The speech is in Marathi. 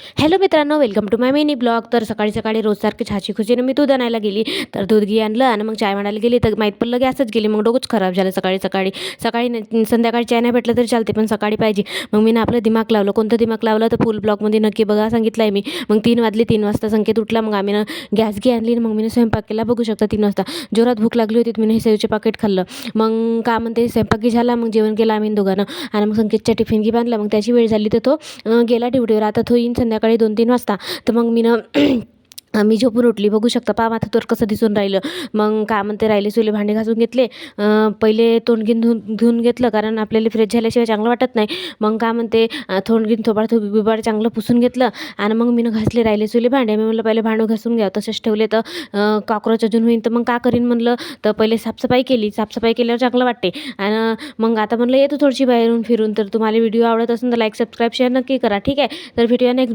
हॅलो मित्रांनो, welcome to my mini blog. तर सकाळी सकाळी रोजसारखी छाची खुशीनं मी दूध आणायला गेली. तर दूध आणलं आणि मग चाय मांडायला गेली तर माहीत पडलं गॅसच गेली. मग डोकंच खराब झालं. सकाळी सकाळी संध्याकाळी चाय नाही भेटलं तरी चालते, पण सकाळी पाहिजे. मग मी आपलं दिमाग लावलं. कोणतं दिमाग लावलं तर फुल ब्लॉगमध्ये नक्की बघा, सांगितलं आहे मी. मग 3 वाजले. 3 वाजता संकेत उठला. मग आम्ही गॅस आणली. मग मी स्वयंपाक केला. बघू शकता 3 वाजता जोरात भूक लागली होती. मी सेवचे पाकिट खाल्लं. मग का म्हणते स्वयंपाकी झाला. मग जेवण केलं आम्ही दोघांना आणि मग संकेतच्या टिफिन बांधला. मग त्याची वेळ झाली तर तो गेला ड्युटीवर. आता तो येईन संध्याकाळी 2-3 वाजता. तर मग मी झोपून उठली. बघू शकता पहा माझं तोर कसं दिसून राहिलं. मग का म्हणते राहिले सुले भांडे घासून घेतले. पहिले तोंड घेऊन घेतलं, कारण आपल्याला फ्रेश झाल्याशिवाय चांगलं वाटत नाही. मग का म्हणते तोंड थोबाड बिबाड चांगलं पुसून घेतलं आणि मग मी घासले राहिले सुले भांडे. मी म्हणलं पहिले भांडं घासून घ्या, तसेच ठेवले तर कॉक्रोच अजून होईन. तर मग का करीन म्हणलं, तर पहिले साफसफाई केली. साफसफाई केल्यावर चांगलं वाटते. आणि मग आता म्हणलं येतो थोडीशी बाहेरून फिरून. तर तुम्हाला व्हिडिओ आवडत असेल तर लाईक सबस्क्राईब शेअर नक्की करा. ठीक आहे, तर भेटूया नेक्स्ट